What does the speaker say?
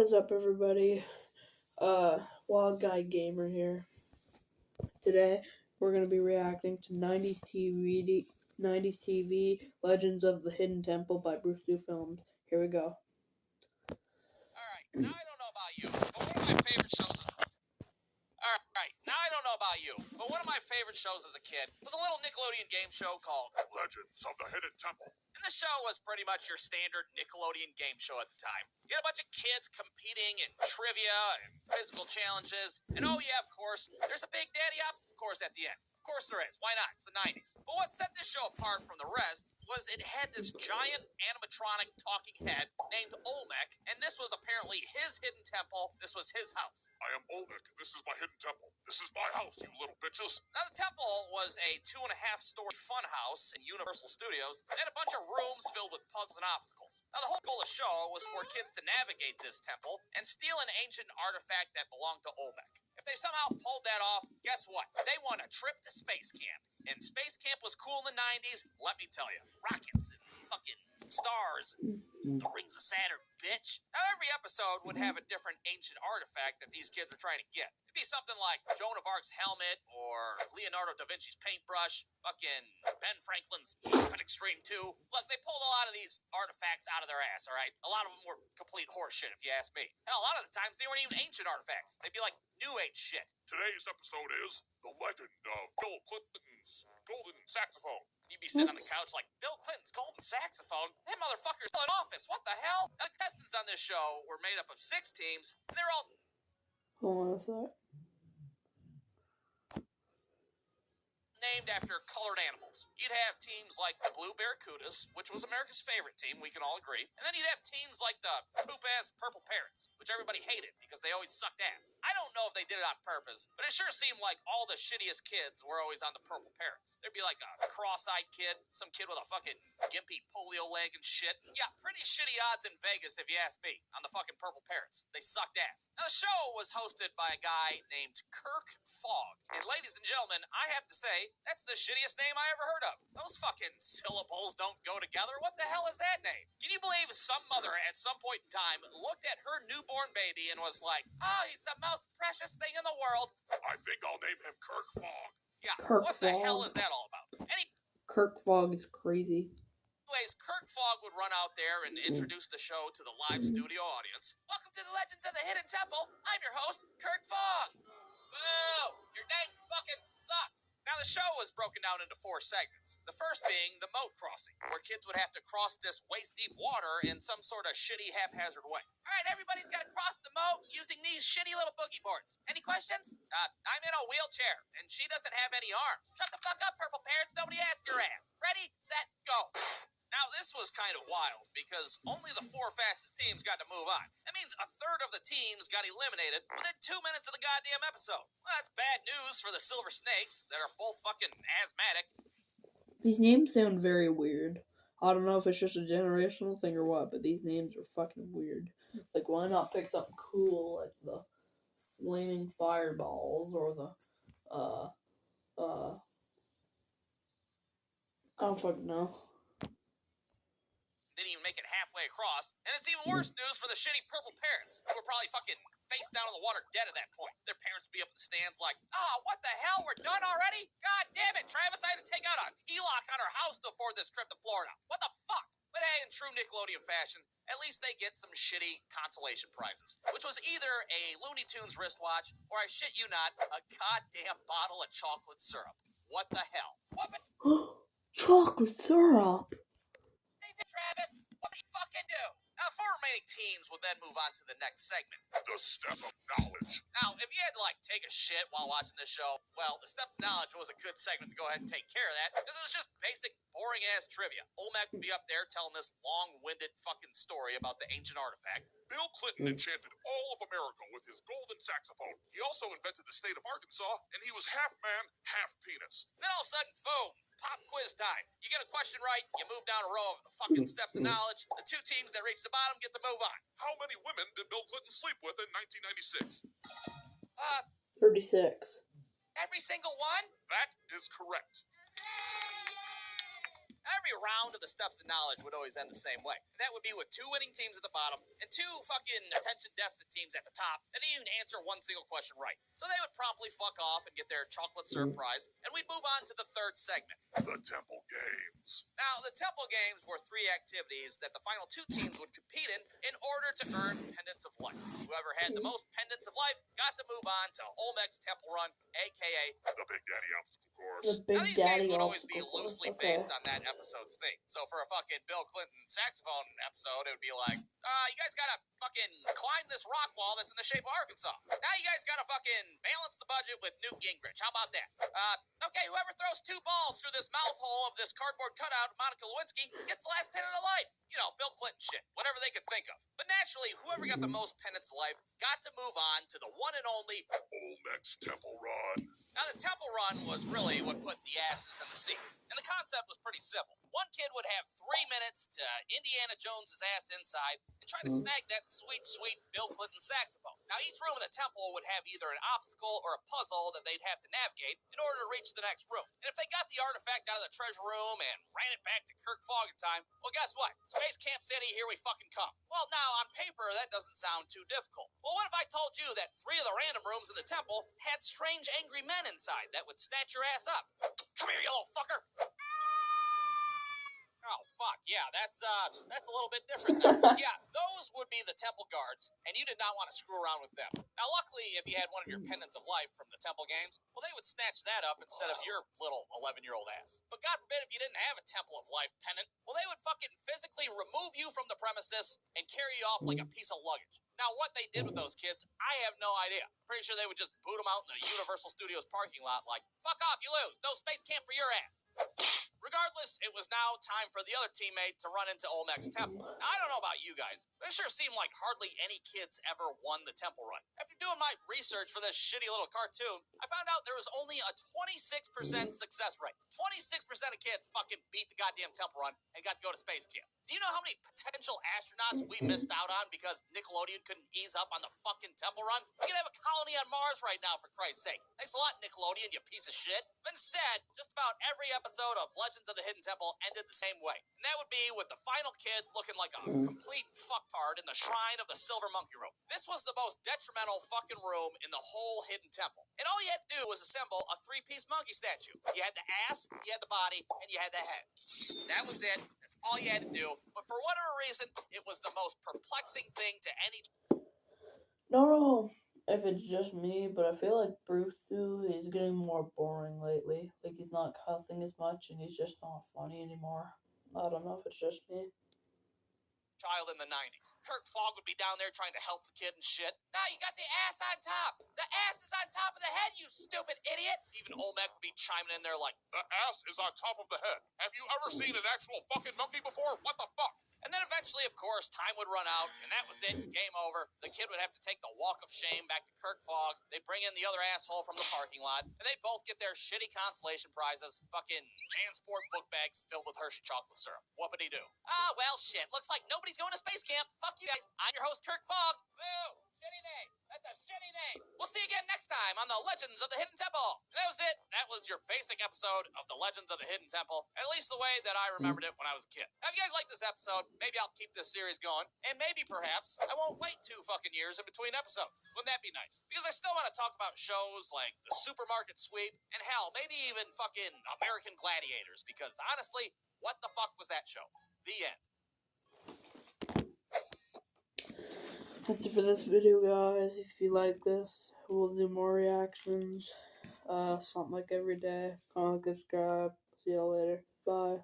What is up, everybody? Wild Guy Gamer here. Today, we're going to be reacting to 90s TV, Legends of the Hidden Temple by Brewstew Films. Here we go. Alright, now I don't know about you, but one of my favorite shows is... Alright, now I don't know about you, but one of my favorite shows as a kid was a little Nickelodeon game show called Legends of the Hidden Temple. And this show was pretty much your standard Nickelodeon game show at the time. You had a bunch of kids competing in trivia and physical challenges. And oh yeah, of course, there's a Big Daddy obstacle course at the end. Of course there is. Why not? It's the 90s. But what set this show apart from the rest was it had this giant animatronic talking head named Olmec, and this was apparently his hidden temple. This was his house. I am Olmec. This is my hidden temple. This is my house, you little bitches. Now, the temple was a 2.5-story fun house in Universal Studios and a bunch of rooms filled with puzzles and obstacles. Now, the whole goal of the show was for kids to navigate this temple and steal an ancient artifact that belonged to Olmec. If they somehow pulled that off, guess what? They won a trip to Space Camp. And Space Camp was cool in the 90s, let me tell you. Rockets and fucking stars and the rings of Saturn, bitch. Now, every episode would have a different ancient artifact that these kids were trying to get. It'd be something like Joan of Arc's helmet, or Leonardo da Vinci's paintbrush, fucking Ben Franklin's Weapon Extreme 2. Look, they pulled a lot of these artifacts out of their ass, all right? A lot of them were complete horseshit, if you ask me. Hell, a lot of the times, they weren't even ancient artifacts. They'd be like New Age shit. Today's episode is The Legend of Bill Clinton's Golden Saxophone. You'd be sitting on the couch like, Bill Clinton's golden saxophone? That motherfucker's still in office. What the hell? Now, the contestants on this show were made up of 6 teams, and they're all Hold on a sec. named after colored animals. You'd have teams like the Blue Barracudas, which was America's favorite team, we can all agree. And then you'd have teams like the poop-ass Purple Parrots, which everybody hated because they always sucked ass. I don't know if they did it on purpose, but it sure seemed like all the shittiest kids were always on the Purple Parrots. There'd be like a cross-eyed kid, some kid with a fucking gimpy polio leg and shit. Yeah, pretty shitty odds in Vegas, if you ask me, on the fucking Purple Parrots. They sucked ass. Now, the show was hosted by a guy named Kirk Fogg. And ladies and gentlemen, I have to say, that's the shittiest name I ever heard of. Those fucking syllables don't go together. What the hell is that name? Can you believe some mother at some point in time looked at her newborn baby and was like, oh, he's the most precious thing in the world? I think I'll name him Kirk Fogg. Yeah, Kirk what the Fogg. hell is that all about? Kirk Fogg is crazy. Anyways, Kirk Fogg would run out there and introduce the show to the live studio audience. Welcome to the Legends of the Hidden Temple. I'm your host, Kirk Fogg. Boo! Your name fucking sucks. Now, the show was broken down into 4 segments. The first being the moat crossing, where kids would have to cross this waist-deep water in some sort of shitty, haphazard way. All right, everybody's got to cross the moat using these shitty little boogie boards. Any questions? I'm in a wheelchair, and she doesn't have any arms. Shut the fuck up, Purple Parrots. Nobody asked your ass. Ready, set, go. Now, this was kind of wild, because only the 4 fastest teams got to move on. That means a third of the teams got eliminated within 2 minutes of the goddamn episode. Well, that's bad news for the Silver Snakes that are both fucking asthmatic. These names sound very weird. I don't know if it's just a generational thing or what, but these names are fucking weird. Like, why not pick something cool like the Flaming Fireballs or the, I don't fucking know. Didn't even make it halfway across. And it's even worse news for the shitty Purple Parrots, who were probably fucking face down in the water dead at that point. Their parents would be up in the stands like, oh, what the hell? We're done already? God damn it, Travis, I had to take out a HELOC on our house to afford this trip to Florida. What the fuck? But hey, in true Nickelodeon fashion, at least they get some shitty consolation prizes, which was either a Looney Tunes wristwatch, or I shit you not, a goddamn bottle of chocolate syrup. What the hell? What the... Chocolate syrup? Travis, what did he fucking do? Now, the 4 remaining teams would then move on to the next segment. The Step of Knowledge. Now, if you had to, like, take a shit while watching this show, well, the Steps of Knowledge was a good segment to go ahead and take care of that, because it was just basic, boring-ass trivia. Olmec would be up there telling this long-winded fucking story about the ancient artifact. Bill Clinton enchanted all of America with his golden saxophone. He also invented the state of Arkansas, and he was half man, half penis. Then all of a sudden, boom, pop quiz time. You get a question right, you move down a row of the fucking Steps of Knowledge. The 2 teams that reach the bottom get to move on. How many women did Bill Clinton sleep with in 1996? 36. Every single one? That is correct. Every round of the Steps of Knowledge would always end the same way. And that would be with 2 winning teams at the bottom and 2 fucking attention deficit teams at the top that didn't even answer one single question right. So they would promptly fuck off and get their chocolate syrup prize, and we'd move on to the third segment. The Temple Games. Now, the Temple Games were 3 activities that the final 2 teams would compete in order to earn Pendants of Life. Whoever had the most Pendants of Life got to move on to Olmec's Temple Run, a.k.a. The Big Daddy Obstacle Course. The Big Now, these Daddy games would always be obstacle course, loosely okay. based on that episode's theme. So for a fucking Bill Clinton saxophone episode, it would be like, you guys gotta fucking climb this rock wall that's in the shape of Arkansas. Now you guys gotta fucking balance the budget with Newt Gingrich. How about that? Okay, whoever throws 2 balls through this mouth hole of this cardboard cutout of Monica Lewinsky gets the last pennant of life. You know, Bill Clinton shit. Whatever they could think of. But naturally, whoever got the most pennants of life got to move on to the one and only Olmec's Temple Run. Now, the Temple Run was really what put the asses in the seats. And the concept was pretty simple. One kid would have 3 minutes to Indiana Jones' ass inside and try to snag that sweet, sweet Bill Clinton saxophone. Now, each room in the temple would have either an obstacle or a puzzle that they'd have to navigate in order to reach the next room. And if they got the artifact out of the treasure room and ran it back to Kirk Fogg in time, well, guess what? Space Camp City, here we fucking come. Well, now, on paper, that doesn't sound too difficult. Well, what if I told you that 3 of the random rooms in the temple had strange, angry men inside that would snatch your ass up? Come here, you little fucker! Oh, fuck, yeah, that's a little bit different then. Yeah, those would be the temple guards, and you did not want to screw around with them. Now, luckily, if you had one of your pendants of life from the temple games, well, they would snatch that up instead of your little 11-year-old ass. But God forbid if you didn't have a temple of life pendant, well, they would fucking physically remove you from the premises and carry you off like a piece of luggage. Now, what they did with those kids, I have no idea. Pretty sure they would just boot them out in the Universal Studios parking lot like, fuck off, you lose. No space camp for your ass. Regardless, it was now time for the other teammate to run into Olmec's temple. Now, I don't know about you guys, but it sure seemed like hardly any kids ever won the temple run. After doing my research for this shitty little cartoon, I found out there was only a 26% success rate. 26% of kids fucking beat the goddamn temple run and got to go to space camp. Do you know how many potential astronauts we missed out on because Nickelodeon couldn't ease up on the fucking temple run? We could have a colony on Mars right now, for Christ's sake. Thanks a lot, Nickelodeon, you piece of shit. But instead, just about every episode of Legends of the Hidden Temple ended the same way. And that would be with the final kid looking like a complete fucktard in the shrine of the Silver Monkey Room. This was the most detrimental fucking room in the whole Hidden Temple. And all you had to do was assemble a 3-piece monkey statue. You had the ass, you had the body, and you had the head. That was it. That's all you had to do. But for whatever reason, it was the most perplexing thing to any... No, if it's just me, but I feel like Brewstew is getting more boring lately. Like, he's not cussing as much, and he's just not funny anymore. I don't know if it's just me. Child in the 90s. Kirk Fogg would be down there trying to help the kid and shit. Now you got the ass on top. The ass is on top of the head, you stupid idiot. Even Olmec would be chiming in there like, the ass is on top of the head. Have you ever seen an actual fucking monkey before? What the fuck? And then eventually, of course, time would run out, and that was it. Game over. The kid would have to take the walk of shame back to Kirk Fogg. They'd bring in the other asshole from the parking lot, and they'd both get their shitty consolation prizes. Fucking Jansport book bags filled with Hershey chocolate syrup. Whoopity-doo. Ah, well, shit. Looks like nobody's going to space camp. Fuck you guys. I'm your host, Kirk Fogg. Woo! Shitty name. That's a shitty name. We'll see you again next time on the Legends of the Hidden Temple. And that was it. That was your basic episode of the Legends of the Hidden Temple. At least the way that I remembered it when I was a kid. Now, if you guys like this episode, maybe I'll keep this series going. And maybe, perhaps, I won't wait 2 fucking years in between episodes. Wouldn't that be nice? Because I still want to talk about shows like The Supermarket Sweep. And hell, maybe even fucking American Gladiators. Because honestly, what the fuck was that show? The end. That's it for this video, guys. If you like this, we'll do more reactions. Something like every day. Comment, subscribe. See y'all later. Bye.